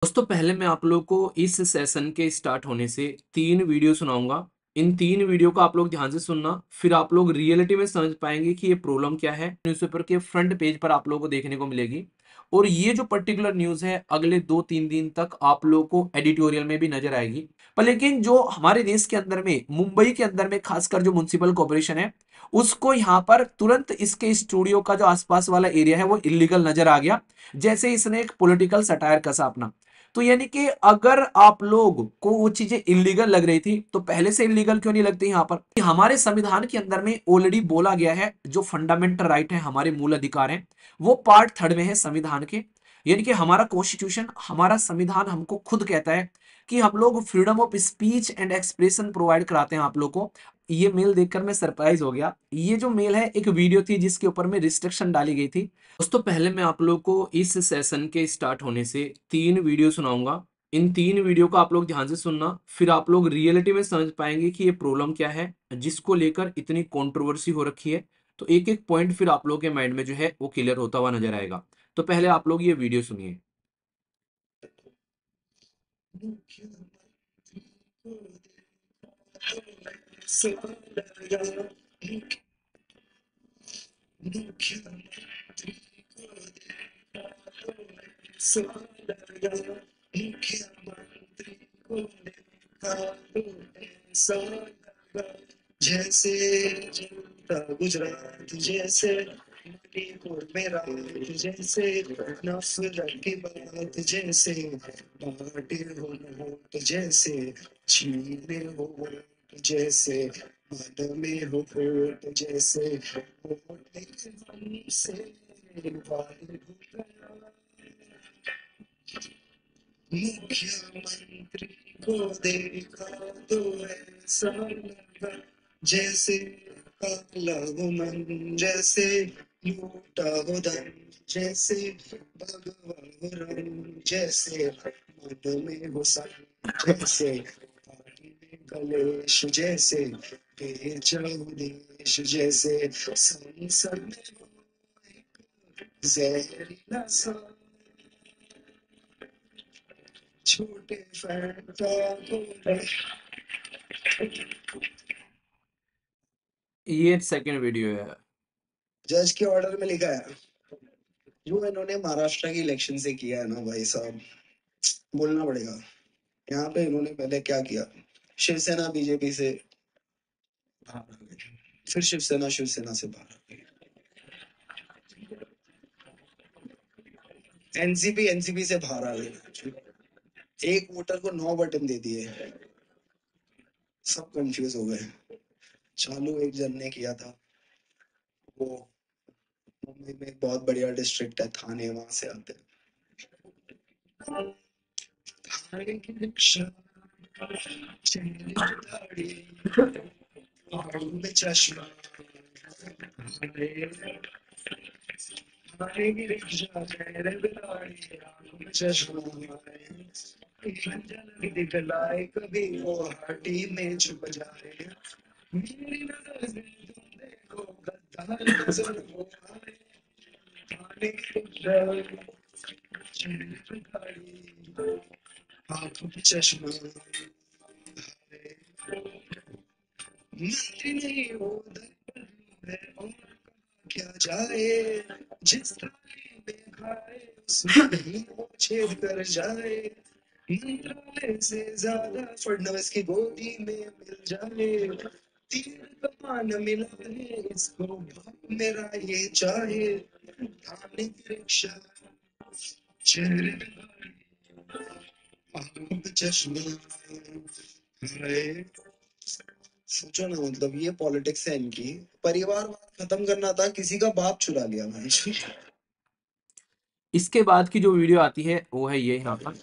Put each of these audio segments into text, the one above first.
दोस्तों पहले मैं आप लोग को इस सेशन के स्टार्ट होने से 3 वीडियो सुनाऊँगा। इन 3 वीडियो को आप लोग ध्यान से सुनना, फिर आप लोग रियलिटी में समझ पाएँगे कि ये प्रॉब्लम क्या है। न्यूज़पेपर के फ्रंट पेज पर आप लोगों को देखने को मिलेगी और ये जो पर्टिकुलर न्यूज़ है अगले 2-3 दिन तक आप लोगों को एडिटोरियल में भी नज़र आएगी। पर लेकिन जो हमारे देश के अंदर में, मुंबई के अंदर में खासकर जो म्युनिसिपल कॉर्पोरेशन है, उसको यहाँ पर तुरंत इसके स्टूडियो का जो आस-पास वाला एरिया है वो इल्लीगल नज़र आ गया। जैसे इसने एक पॉलिटिकल सटायर कसा अपना। तो यानी कि अगर आप लोग को वो चीजें इलीगल लग रही थी तो पहले से इलीगल क्यों नहीं लगती यहाँ पर। हमारे संविधान के अंदर में ऑलरेडी बोला गया है जो फंडामेंटल राइट है, हमारे मूल अधिकार हैं, वो पार्ट 3 में है संविधान के। यानी कि हमारा कॉन्स्टिट्यूशन, हमारा संविधान हमको खुद कहता है कि हम लोग freedom of speech and expression provide कराते हैं आप लोग को। ये मेल देखकर मैं सरप्राइज हो गया। ये जो मेल है एक वीडियो थी जिसके ऊपर में रिस्ट्रिक्शन डाली गई थी। दोस्तों पहले मैं आप लोग को इस सेशन के स्टार्ट होने से 3 वीडियो सुनाऊंगा। इन 3 वीडियो को आप लोग ध्यान से सुनना, फिर आप लोग रियलिटी में समझ पाएंगे कि ये प्रॉब्लम क्या है जिसको लेकर इतनी कंट्रोवर्सी हो रखी है। तो एक एक पॉइंट फिर आप लोगों के माइंड में जो है वो क्लियर होता हुआ नजर आएगा। तो पहले आप लोग ये वीडियो सुनिए। जैसे जनता गुजरात, जैसे मणिपुर में रात, जैसे नफरत की बात, जैसे बांटे हो नोट, जैसे छीने हो वोट, जैसे मन में हो खोट, जैसे वोट हमसे वार हो गया। मुख्यमंत्री को देखा तो ऐसा लगा जैसे काला हो मन, जैसे लूटा हो धन, जैसे भगवा हो रंग, जैसे मन में हो सन, जैसे पानी में कलेश, जैसे बेचा हो देश, जैसे संसद में हो एक जहरीला सा छोटे फैंटा को। ये सेकंड वीडियो है। जज के ऑर्डर में लिखा है जो इन्होंने महाराष्ट्र की इलेक्शन से किया है ना भाई साहब, बोलना पड़ेगा। यहाँ पे इन्होंने पहले क्या किया, शिवसेना बीजेपी से बाहर आ गई, फिर शिवसेना शिवसेना से बाहर आ गई, एनसीपी एनसीपी से बाहर आ गई, एक वोटर को 9 बटन दे दिए, सब कंफ्यूज हो गए। चालू एक जन ने किया था, वो मुंबई में एक बहुत बढ़िया डिस्ट्रिक्ट है थाने, वहां से आते हैं। थाने की रिक्शा, चेहरे पे दाढ़ी, आंखों में चश्मा, थाने की रिक्शा, चेहरे पे दाढ़ी, आंखों में चश्मा, एक झलक दिखलाए कभी वो हड्डी में छुप जाए, मेरी नजर से तुम देखो गद्दार नजर वो आए, थाने की रिक्शा, चेहरे पे दाढ़ी, आंखों में चश्मा, मंत्री नहीं हो दर है और क्या जाए, जिस थाली में खाए उसमें ही वो छेद कर जाए, मंत्रालय से ज्यादा फडणवीस की गोदी में मिल जाए, तीर कमान मिला है इसको बाप मेरा ये चाहे, थाने की रिक्शा, चेहरे पे दाढ़ी, आंखों पे चश्मा, हाय। सोचो ना, मतलब ये पॉलिटिक्स है इनकी। परिवारवाद खत्म करना था, किसी का बाप चुरा लिया भाई। इसके बाद की जो वीडियो आती है वो है ये यहाँ पर,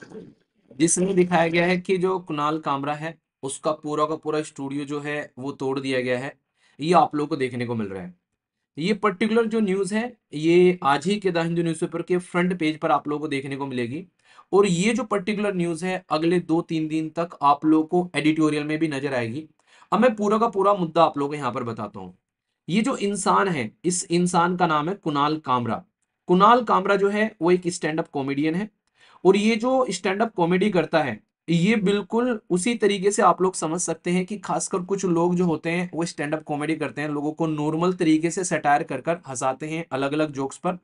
जिसमें दिखाया गया है कि जो कुणाल कामरा है उसका पूरा का पूरा स्टूडियो जो है वो तोड़ दिया गया है। ये आप लोगों को देखने को मिल रहा है। ये पर्टिकुलर जो न्यूज़ है ये आज ही के द हिंदू न्यूज़पेपर के फ्रंट पेज पर आप लोगों को देखने को मिलेगी। और ये जो पर्टिकुलर न्यूज़ है अगले 2-3 दिन तक आप लोगों को एडिटोरियल में भी नजर आएगी। अब मैं पूरा का पूरा मुद्दा आप लोगों को यहाँ पर बताता हूँ। ये जो इंसान है, इस इंसान का नाम है कुणाल कामरा। कुणाल कामरा जो है वो एक स्टैंड अप कॉमेडियन है और ये जो स्टैंड अप कॉमेडी करता है, ये बिल्कुल उसी तरीके से आप लोग समझ सकते हैं कि खासकर कुछ लोग जो होते हैं वो स्टैंड अप कॉमेडी करते हैं, लोगों को नॉर्मल तरीके से सटायर कर कर हंसाते हैं अलग अलग जोक्स पर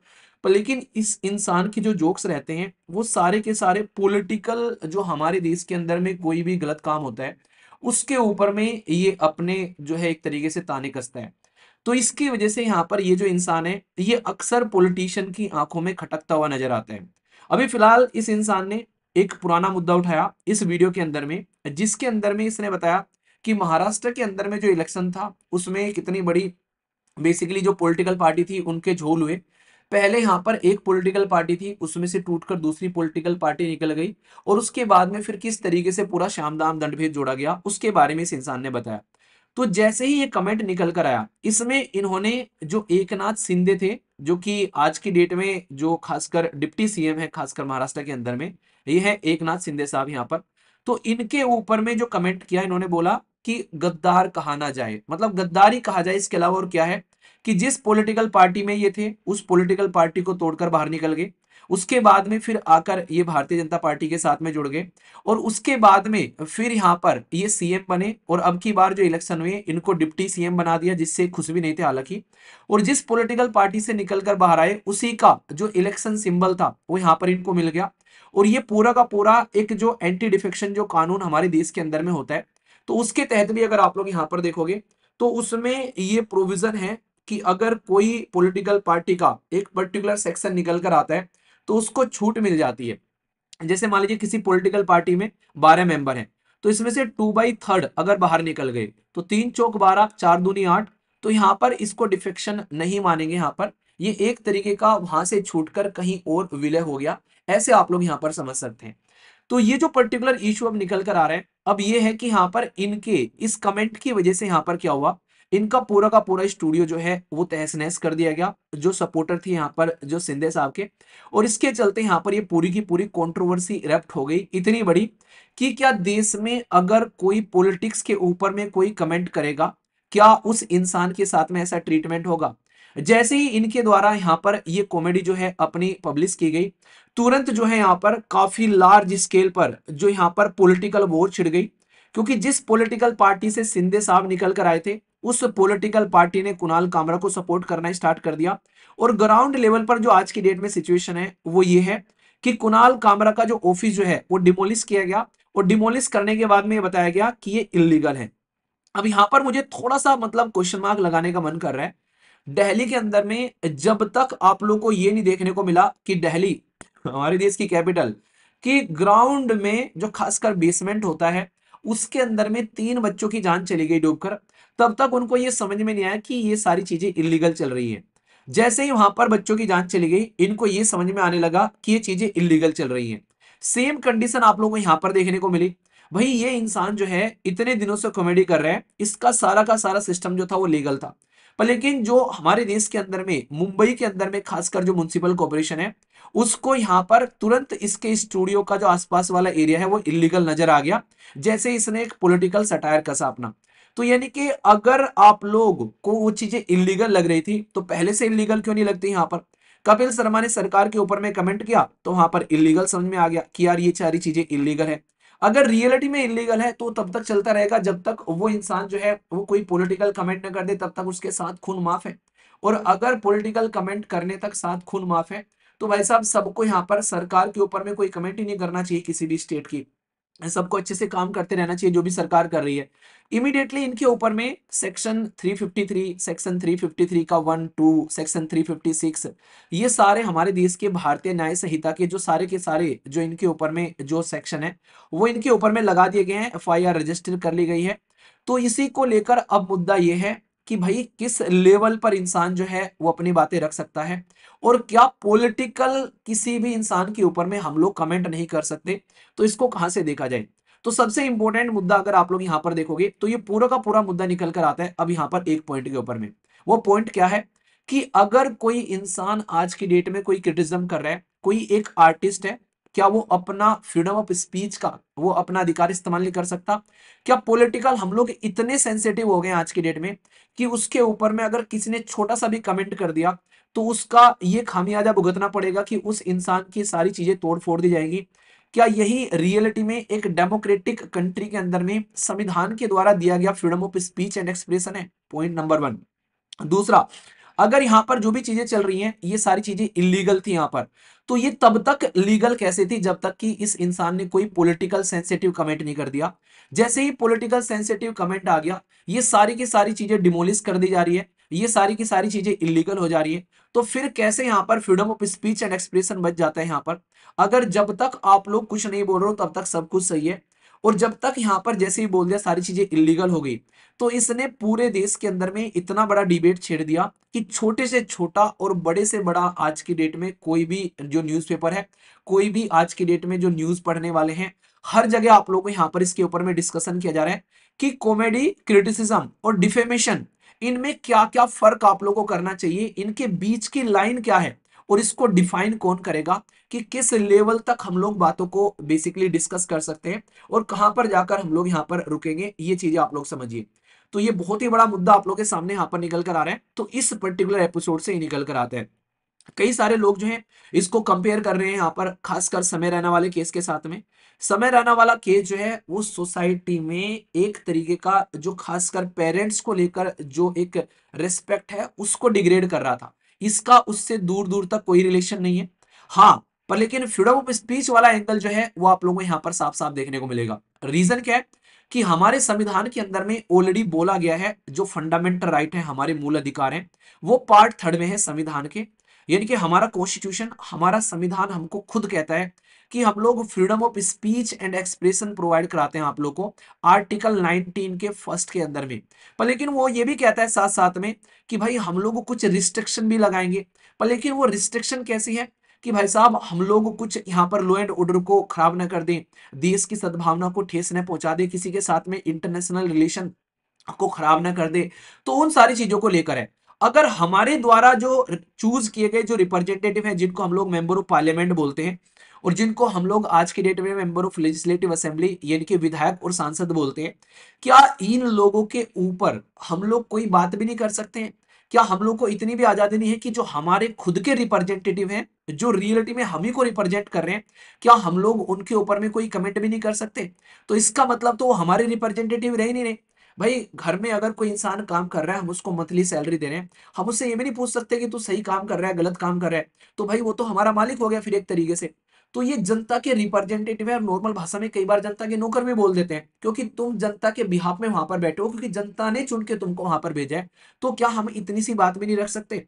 लेकिन इस इंसान के जो जोक्स रहते हैं वो सारे के सारे पॉलिटिकल, जो हमारे देश के अंदर में कोई भी गलत काम होता है उसके ऊपर में ये अपने जो है एक तरीके से ताने कसता है। तो इसकी वजह से यहाँ पर ये जो इंसान है ये अक्सर पॉलिटिशियन की आंखों में खटकता हुआ नजर आता है। अभी फिलहाल इस इंसान ने एक पुराना मुद्दा उठाया इस वीडियो के अंदर में, जिसके अंदर में इसने बताया कि महाराष्ट्र के अंदर में जो इलेक्शन था उसमें कितनी बड़ी बेसिकली जो पॉलिटिकल पार्टी थी उनके झोल हुए। पहले यहाँ पर एक पॉलिटिकल पार्टी थी, उसमें से टूटकर दूसरी पॉलिटिकल पार्टी निकल गई और उसके बाद में फिर किस तरीके से पूरा शामदाम दंडभेद जोड़ा गया उसके बारे में इस इंसान ने बताया। तो जैसे ही ये कमेंट निकल कर आया, इसमें इन्होंने जो एकनाथ शिंदे थे, जो कि आज की डेट में जो खासकर डिप्टी सीएम है खासकर महाराष्ट्र के अंदर में, ये है एकनाथ शिंदे साहब यहाँ पर। तो इनके ऊपर में जो कमेंट किया, इन्होंने बोला कि गद्दार कहा ना जाए, मतलब गद्दारी कहा जाए, इसके अलावा और क्या है कि जिस पॉलिटिकल पार्टी में ये थे उस पॉलिटिकल पार्टी को तोड़कर बाहर निकल गए, उसके बाद में फिर आकर ये भारतीय जनता पार्टी के साथ में जुड़ गए और उसके बाद में फिर यहाँ पर ये सीएम बने और अब की बार जो इलेक्शन हुए इनको डिप्टी सीएम बना दिया, जिससे खुश भी नहीं थे हालांकि। और जिस पॉलिटिकल पार्टी से निकलकर बाहर आए उसी का जो इलेक्शन सिंबल था वो यहाँ पर इनको मिल गया। और ये पूरा का पूरा एक जो एंटी डिफेक्शन जो कानून हमारे देश के अंदर में होता है, तो उसके तहत भी अगर आप लोग यहाँ पर देखोगे तो उसमें ये प्रोविजन है कि अगर कोई पॉलिटिकल पार्टी का एक पर्टिकुलर सेक्शन निकल कर आता है तो उसको छूट मिल जाती है। जैसे मान लीजिए किसी पॉलिटिकल पार्टी में 12 मेंबर हैं, तो इसमें से 2/3 अगर बाहर निकल गए तो 3 चौक 12 4 दूनी 8, तो यहाँ पर इसको डिफेक्शन नहीं मानेंगे। यहाँ पर ये एक तरीके का वहां से छूटकर कहीं और विलय हो गया, ऐसे आप लोग यहाँ पर समझ सकते हैं। तो ये जो पर्टिकुलर इशू अब निकल कर आ रहा है, अब ये है कि यहाँ पर इनके इस कमेंट की वजह से यहाँ पर क्या हुआ, इनका पूरा का पूरा स्टूडियो जो है वो तहस नहस कर दिया गया, जो सपोर्टर थी यहाँ पर जो शिंदे साहब के। और इसके चलते यहाँ पर ये पूरी की पूरी कंट्रोवर्सी इरप्ट हो गई इतनी बड़ी कि क्या देश में अगर कोई पॉलिटिक्स के ऊपर में कोई कमेंट करेगा, क्या उस इंसान के साथ में ऐसा ट्रीटमेंट होगा। जैसे ही इनके द्वारा यहाँ पर ये कॉमेडी जो है अपनी पब्लिश की गई, तुरंत जो है यहाँ पर काफी लार्ज स्केल पर जो यहाँ पर पॉलिटिकल वॉर छिड़ गई, क्योंकि जिस पॉलिटिकल पार्टी से शिंदे साहब निकल कर आए थे उस पॉलिटिकल पार्टी ने कुणाल कामरा को सपोर्ट करना स्टार्ट कर दिया। और ग्राउंड लेवल पर जो आज की डेट में सिचुएशन है वो ये है कि कुणाल कामरा का जो ऑफिस जो है वो डिमोलिश किया गया और डिमोलिश करने के बाद में ये बताया गया कि ये इलीगल है। अब यहां पर मुझे थोड़ा सा मतलब क्वेश्चन मार्क लगाने का मन कर रहा है। दिल्ली के अंदर में जब तक आप लोग को ये नहीं देखने को मिला कि दिल्ली हमारे देश की कैपिटल कि ग्राउंड में जो खासकर बेसमेंट होता है उसके अंदर में 3 बच्चों की जान चली गई डूबकर, तब तक उनको ये समझ में नहीं आया कि ये सारी चीजें इलीगल चल रही है। जैसे ही वहां पर बच्चों की जान चली गई इनको ये समझ में आने लगा कि ये चीजें इलीगल चल रही हैं। सेम कंडीशन आप लोगों को यहां पर देखने को मिली। भाई ये इंसान जो है इतने दिनों से कॉमेडी कर रहा है, इसका सारा का सारा सिस्टम जो था वो लीगल था, पर लेकिन जो हमारे देश के अंदर में मुंबई के अंदर में खासकर जो म्युनिसिपल कॉर्पोरेशन है उसको यहाँ पर तुरंत इसके स्टूडियो का जो आसपास वाला एरिया है वो इलीगल नजर आ गया, जैसे इसने एक पॉलिटिकल सटायर कसा अपना। तो यानी कि अगर आप लोग को वो चीजें इलीगल लग रही थी तो पहले से इलीगल क्यों नहीं लगती। यहाँ पर कपिल शर्मा ने सरकार के ऊपर में कमेंट किया तो वहां पर इलीगल समझ में आ गया कि यार ये सारी चीजें इलीगल है। अगर रियलिटी में इलीगल है तो तब तक चलता रहेगा जब तक वो इंसान जो है वो कोई पॉलिटिकल कमेंट न कर दे, तब तक उसके साथ खून माफ है। और अगर पॉलिटिकल कमेंट करने तक साथ खून माफ है तो भाई साहब सबको यहाँ पर सरकार के ऊपर में कोई कमेंट ही नहीं करना चाहिए किसी भी स्टेट की, सबको अच्छे से काम करते रहना चाहिए जो भी सरकार कर रही है। इमीडिएटली इनके ऊपर में सेक्शन 353, सेक्शन 353 का 1 2, सेक्शन 356, ये सारे हमारे देश के भारतीय न्याय संहिता के जो सारे के सारे जो इनके ऊपर में जो सेक्शन है वो इनके ऊपर में लगा दिए गए हैं, एफआईआर रजिस्टर कर ली गई है। तो इसी को लेकर अब मुद्दा ये है कि भाई किस लेवल पर इंसान जो है वो अपनी बातें रख सकता है और क्या पॉलिटिकल किसी भी इंसान के ऊपर में हम लोग कमेंट नहीं कर सकते, तो इसको कहां से देखा जाए। तो सबसे इंपॉर्टेंट मुद्दा अगर आप लोग यहां पर देखोगे तो ये पूरा का पूरा मुद्दा निकल कर आता है अब यहां पर एक पॉइंट के ऊपर में। वो पॉइंट क्या है कि अगर कोई इंसान आज की डेट में कोई क्रिटिसिज्म कर रहा है, कोई एक आर्टिस्ट है क्या वो अपना फ्रीडम ऑफ स्पीच का वो अपना अधिकार इस्तेमाल नहीं कर सकता? क्या पॉलिटिकल हम लोग इतने सेंसिटिव हो गए हैं आज की डेट में कि उसके ऊपर में अगर किसी ने छोटा सा भी कमेंट कर दिया तो उसका ये खामियाजा भुगतना पड़ेगा कि उस इंसान की सारी चीजें तोड़ फोड़ दी जाएगी? क्या यही रियलिटी में एक डेमोक्रेटिक कंट्री के अंदर में संविधान के द्वारा दिया गया freedom of speech and expression है? Point number one. दूसरा, अगर यहां पर जो भी चीजें चल रही हैं ये सारी चीजें इलीगल थी यहां पर, तो ये तब तक लीगल कैसे थी जब तक कि इस इंसान ने कोई पॉलिटिकल सेंसिटिव कमेंट नहीं कर दिया। जैसे ही पॉलिटिकल सेंसिटिव कमेंट आ गया, ये सारी की सारी चीजें डिमोलिश कर दी जा रही है, ये सारी की सारी चीजें इलीगल हो जा रही है। तो फिर कैसे यहां पर freedom of speech and expression बच जाता है यहां पर? अगर जब तक आप लोग कुछ नहीं बोल रहे हो तब तक सब कुछ सही है, और जब तक यहां पर जैसे ही बोल दिया सारी चीजें इलीगल हो गई, तो इसने पूरे देश के अंदर में इतना बड़ा डिबेट छेड़ दिया कि छोटे से छोटा और बड़े से बड़ा आज की डेट में कोई भी जो न्यूज़पेपर है, कोई भी आज की डेट में जो न्यूज़ पढ़ने वाले हैं, हर जगह आप लोगों को यहाँ पर इसके ऊपर में डिस्कशन किया जा रहा है कि कॉमेडी, क्रिटिसिज्म और डिफेमेशन, इनमें क्या-क्या फर्क आप लोगों को करना चाहिए, इनके बीच की लाइन क्या है और इसको डिफाइन कौन करेगा कि किस लेवल तक हम लोग बातों को बेसिकली डिस्कस कर सकते हैं और कहां पर जाकर हम लोग यहाँ पर रुकेंगे, ये चीजें आप लोग समझिए। तो ये बहुत ही बड़ा मुद्दा आप लोग के सामने यहाँ पर निकल कर आ रहा है, तो इस पर्टिकुलर एपिसोड से ही निकल कर आता है। कई सारे लोग जो हैं इसको कंपेयर कर रहे हैं यहाँ पर, खासकर समय रैना वाले केस के साथ में। समय रैना वाला केस जो है वो सोसाइटी में एक तरीके का जो खासकर पेरेंट्स को लेकर जो एक रिस्पेक्ट है उसको डिग्रेड कर रहा था। इसका उससे दूर दूर तक कोई रिलेशन नहीं है। हाँ, पर लेकिन फ्रीडम ऑफ स्पीच वाला एंगल जो है वो आप लोगों को यहाँ पर साफ साफ देखने को मिलेगा। रीजन क्या है कि हमारे संविधान के अंदर में ऑलरेडी बोला गया है जो फंडामेंटल राइट है, हमारे मूल अधिकार हैं, वो पार्ट थर्ड में है संविधान के। यानी कि हमारा कॉन्स्टिट्यूशन, हमारा संविधान हमको खुद कहता है कि हम लोग freedom of speech and expression provide कराते हैं आप लोग को, आर्टिकल 19 के फर्स्ट के अंदर में। पर लेकिन वो ये भी कहता है साथ साथ में कि भाई हम लोग कुछ रिस्ट्रिक्शन भी लगाएंगे। पर लेकिन वो रिस्ट्रिक्शन कैसी है कि भाई साहब हम लोग कुछ यहाँ पर लॉ एंड ऑर्डर को खराब ना कर दें, देश की सद्भावना को ठेस न पहुंचा दे, किसी के साथ में इंटरनेशनल रिलेशन को खराब ना कर दे, तो उन सारी चीजों को लेकर है। अगर हमारे द्वारा जो चूज किए गए जो रिप्रेजेंटेटिव हैं, जिनको हम लोग मेंबर ऑफ पार्लियामेंट बोलते हैं और जिनको हम लोग आज के डेट में मेंबर ऑफ लेजिस्लेटिव असेंबली यानी कि विधायक और सांसद बोलते हैं, क्या इन लोगों के ऊपर हम लोग कोई बात भी नहीं कर सकते हैं? क्या हम लोग को इतनी भी आजादी नहीं है कि जो हमारे खुद के रिप्रेजेंटेटिव हैं, जो रियलिटी में हम ही को रिप्रेजेंट कर रहे हैं, क्या हम लोग उनके ऊपर में कोई कमेंट भी नहीं कर सकते? तो इसका मतलब तो वो हमारे रिप्रेजेंटेटिव रह ही नहीं रहे। भाई घर में अगर कोई इंसान काम कर रहा है, हम उसको मंथली सैलरी दे रहे हैं, हम उससे ये भी नहीं पूछ सकते कि तू सही काम कर रहा है, गलत काम कर रहा है, तो भाई वो तो हमारा मालिक हो गया फिर एक तरीके से। तो ये जनता के रिप्रेजेंटेटिव है और नॉर्मल भाषा में कई बार जनता के नौकर भी बोल देते हैं, क्योंकि तुम जनता के बिहाफ में वहां पर बैठे हो, क्योंकि जनता ने चुन के तुमको वहां पर भेजा है। तो क्या हम इतनी सी बात भी नहीं रख सकते?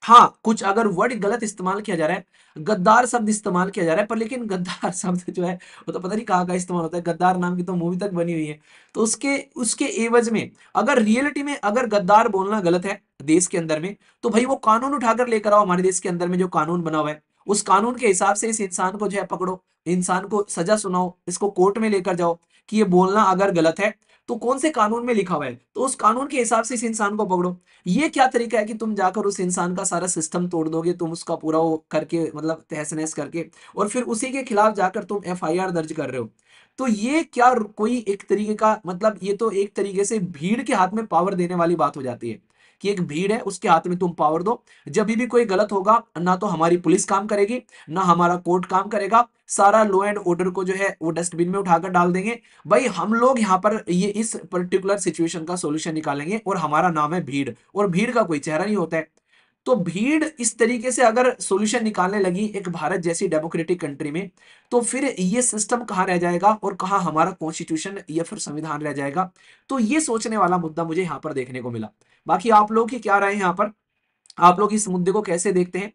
हाँ, कुछ अगर वर्ड गलत इस्तेमाल किया जा रहा है, गद्दार शब्द इस्तेमाल किया जा रहा है, पर लेकिन गद्दार शब्द जो है वो तो पता नहीं कहाँ का इस्तेमाल होता है, गद्दार नाम की तो मूवी तक बनी हुई है। तो उसके उसके एवज में अगर रियलिटी में अगर गद्दार बोलना गलत है देश के अंदर में, तो भाई वो कानून उठाकर लेकर आओ, हमारे देश के अंदर में जो कानून बना हुआ है उस कानून के हिसाब से इस इंसान को जो है पकड़ो, इंसान को सजा सुनाओ, इसको कोर्ट में लेकर जाओ कि ये बोलना अगर गलत है तो कौन से कानून में लिखा हुआ है, तो उस कानून के हिसाब से इस इंसान को पकड़ो। ये क्या तरीका है कि तुम जाकर उस इंसान का सारा सिस्टम तोड़ दोगे, तुम उसका पूरा वो करके मतलब तहस नहस करके और फिर उसी के खिलाफ जाकर तुम एफआईआर दर्ज कर रहे हो। तो ये क्या कोई एक तरीके का मतलब, ये तो एक तरीके से भीड़ के हाथ में पावर देने वाली बात हो जाती है कि एक भीड़ है उसके हाथ में तुम पावर दो, जब भी कोई गलत होगा ना तो हमारी पुलिस काम करेगी ना हमारा कोर्ट काम करेगा, सारा लॉ एंड ऑर्डर को जो है वो डस्टबिन में उठाकर डाल देंगे। भाई हम लोग यहाँ पर ये इस पर्टिकुलर सिचुएशन का सॉल्यूशन निकालेंगे और हमारा नाम है भीड़, और भीड़ का कोई चेहरा नहीं होता है। तो भीड़ इस तरीके से अगर सॉल्यूशन निकालने लगी एक भारत जैसी डेमोक्रेटिक कंट्री में, तो फिर ये सिस्टम कहाँ रह जाएगा और कहाँ हमारा कॉन्स्टिट्यूशन या फिर संविधान रह जाएगा? तो ये सोचने वाला मुद्दा मुझे यहाँ पर देखने को मिला। बाकी आप लोग की क्या राय है यहाँ पर? आप लोग इस मुद्दे को कैसे देखते हैं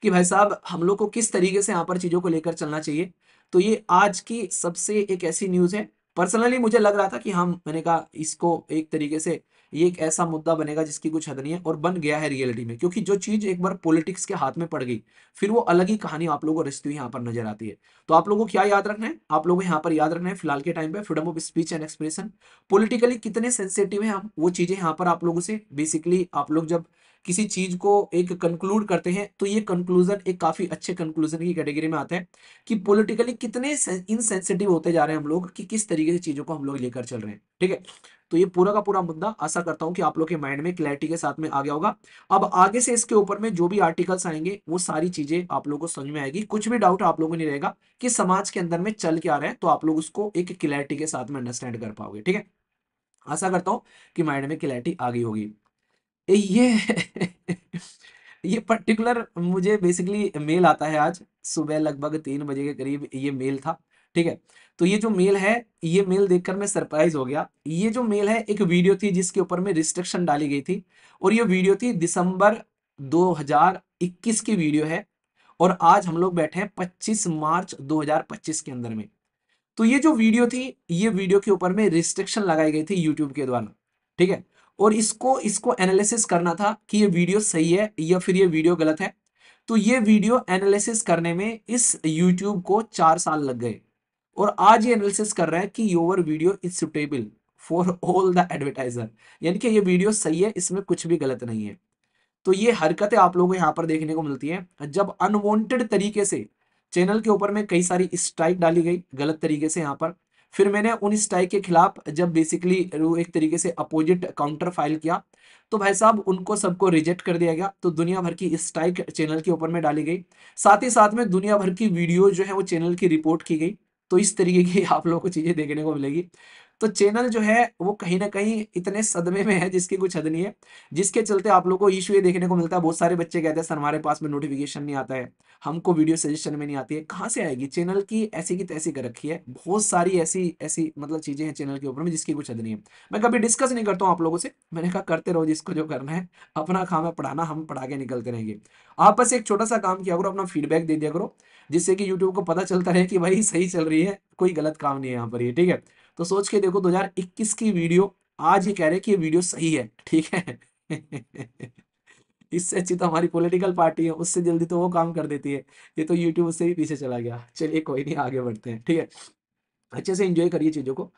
कि भाई साहब हम लोग को किस तरीके से यहाँ पर चीजों को लेकर चलना चाहिए? तो ये आज की सबसे एक ऐसी न्यूज है, पर्सनली मुझे लग रहा था कि हम, मैंने कहा इसको एक तरीके से ये एक ऐसा मुद्दा बनेगा जिसकी कुछ हद नहीं है, और बन गया है रियलिटी में, क्योंकि जो चीज एक बार पॉलिटिक्स के हाथ में पड़ गई फिर वो अलग ही कहानी आप लोगों को रचती हुई यहाँ पर नजर आती है। तो आप लोगों को क्या याद रखना है? आप लोगों को यहाँ पर याद रखना है फिलहाल के टाइम पे freedom of speech and expression politically कितने सेंसिटिव है हम, वो चीजें यहाँ पर आप लोगों से बेसिकली आप लोग जब किसी चीज को एक कंक्लूड करते हैं तो ये कंक्लूजन एक काफी अच्छे कंक्लूजन की कैटेगरी में आता है कि पॉलिटिकली कितने इनसेंसिटिव होते जा रहे हैं हम लोग, कि किस तरीके से चीजों को हम लोग लेकर चल रहे हैं। ठीक है, तो ये पूरा का पूरा मुद्दा आशा करता हूं कि आप लोग के माइंड में क्लैरिटी के साथ में आ गया होगा। अब आगे से इसके ऊपर में जो भी आर्टिकल्स आएंगे वो सारी चीजें आप लोगों को समझ में आएगी, कुछ भी डाउट आप लोगों को नहीं रहेगा कि समाज के अंदर में चल क्या रहा है, तो आप लोग उसको एक क्लैरिटी के साथ में अंडरस्टैंड कर पाओगे। ठीक है, आशा करता हूं कि माइंड में क्लैरिटी आ गई होगी। ये ये पर्टिकुलर मुझे बेसिकली मेल आता है आज सुबह लगभग 3 बजे के करीब ये मेल था। ठीक है, तो ये जो मेल है, ये मेल देखकर मैं सरप्राइज हो गया। ये जो मेल है एक वीडियो थी जिसके ऊपर में रिस्ट्रिक्शन डाली गई थी, और ये वीडियो थी दिसंबर 2021 की वीडियो है, और आज हम लोग बैठे हैं 25 मार्च 2025 के अंदर में। तो ये जो वीडियो थी, ये वीडियो के ऊपर में रिस्ट्रिक्शन लगाई गई थी यूट्यूब के द्वारा। ठीक है, और इसको इसको एनालिसिस करना था कि ये वीडियो सही है या फिर ये वीडियो गलत है। तो ये वीडियो एनालिसिस करने में इस यूट्यूब को 4 साल लग गए, और आज ये एनालिसिस कर रहा है कि your video is suitable for all the advertiser, यानी कि ये वीडियो सही है, इसमें कुछ भी गलत नहीं है। तो ये हरकतें आप लोगों को यहाँ पर देखने को मिलती हैं जब अनवांटेड तरीके से चैनल के ऊपर में कई सारी स्ट्राइक डाली गई गलत तरीके से यहाँ पर। फिर मैंने उन स्ट्राइक के खिलाफ जब बेसिकली एक तरीके से अपोजिट काउंटर फाइल किया, तो भाई साहब उनको सबको रिजेक्ट कर दिया गया। तो दुनिया भर की स्ट्राइक चैनल के ऊपर में डाली गई, साथ ही साथ में दुनिया भर की वीडियो जो है वो चैनल की रिपोर्ट की गई। तो इस तरीके की आप लोगों को चीजें देखने को मिलेगी। तो चैनल जो है वो कहीं ना कहीं इतने सदमे में है जिसकी कुछ हद नहीं है, जिसके चलते आप लोगों को इशू ये देखने को मिलता है। बहुत सारे बच्चे कहते हैं सर हमारे पास में नोटिफिकेशन नहीं आता है, हमको वीडियो सजेशन में नहीं आती है। कहाँ से आएगी? चैनल की ऐसी की तैसी कर रखी है, बहुत सारी ऐसी ऐसी मतलब चीजें हैं चैनल के ऊपर में जिसकी कुछ हद नहीं है। मैं कभी डिस्कस नहीं करता हूँ आप लोगों से, मैंने कहा करते रहो जिसको जो करना है, अपना काम है पढ़ाना, हम पढ़ा के निकलते रहेंगे। आप बस एक छोटा सा काम किया करो, अपना फीडबैक दे दिया करो, जिससे कि यूट्यूब को पता चलता रहे कि भाई सही चल रही है, कोई गलत काम नहीं है यहाँ पर ये। ठीक है, तो सोच के देखो 2021 की वीडियो, आज ये कह रहे हैं कि ये वीडियो सही है। ठीक है इससे अच्छी तो हमारी पॉलिटिकल पार्टी है, उससे जल्दी तो वो काम कर देती है। ये तो यूट्यूब उससे भी पीछे चला गया। चलिए कोई नहीं, आगे बढ़ते हैं। ठीक है, अच्छे से एंजॉय करिए चीजों को।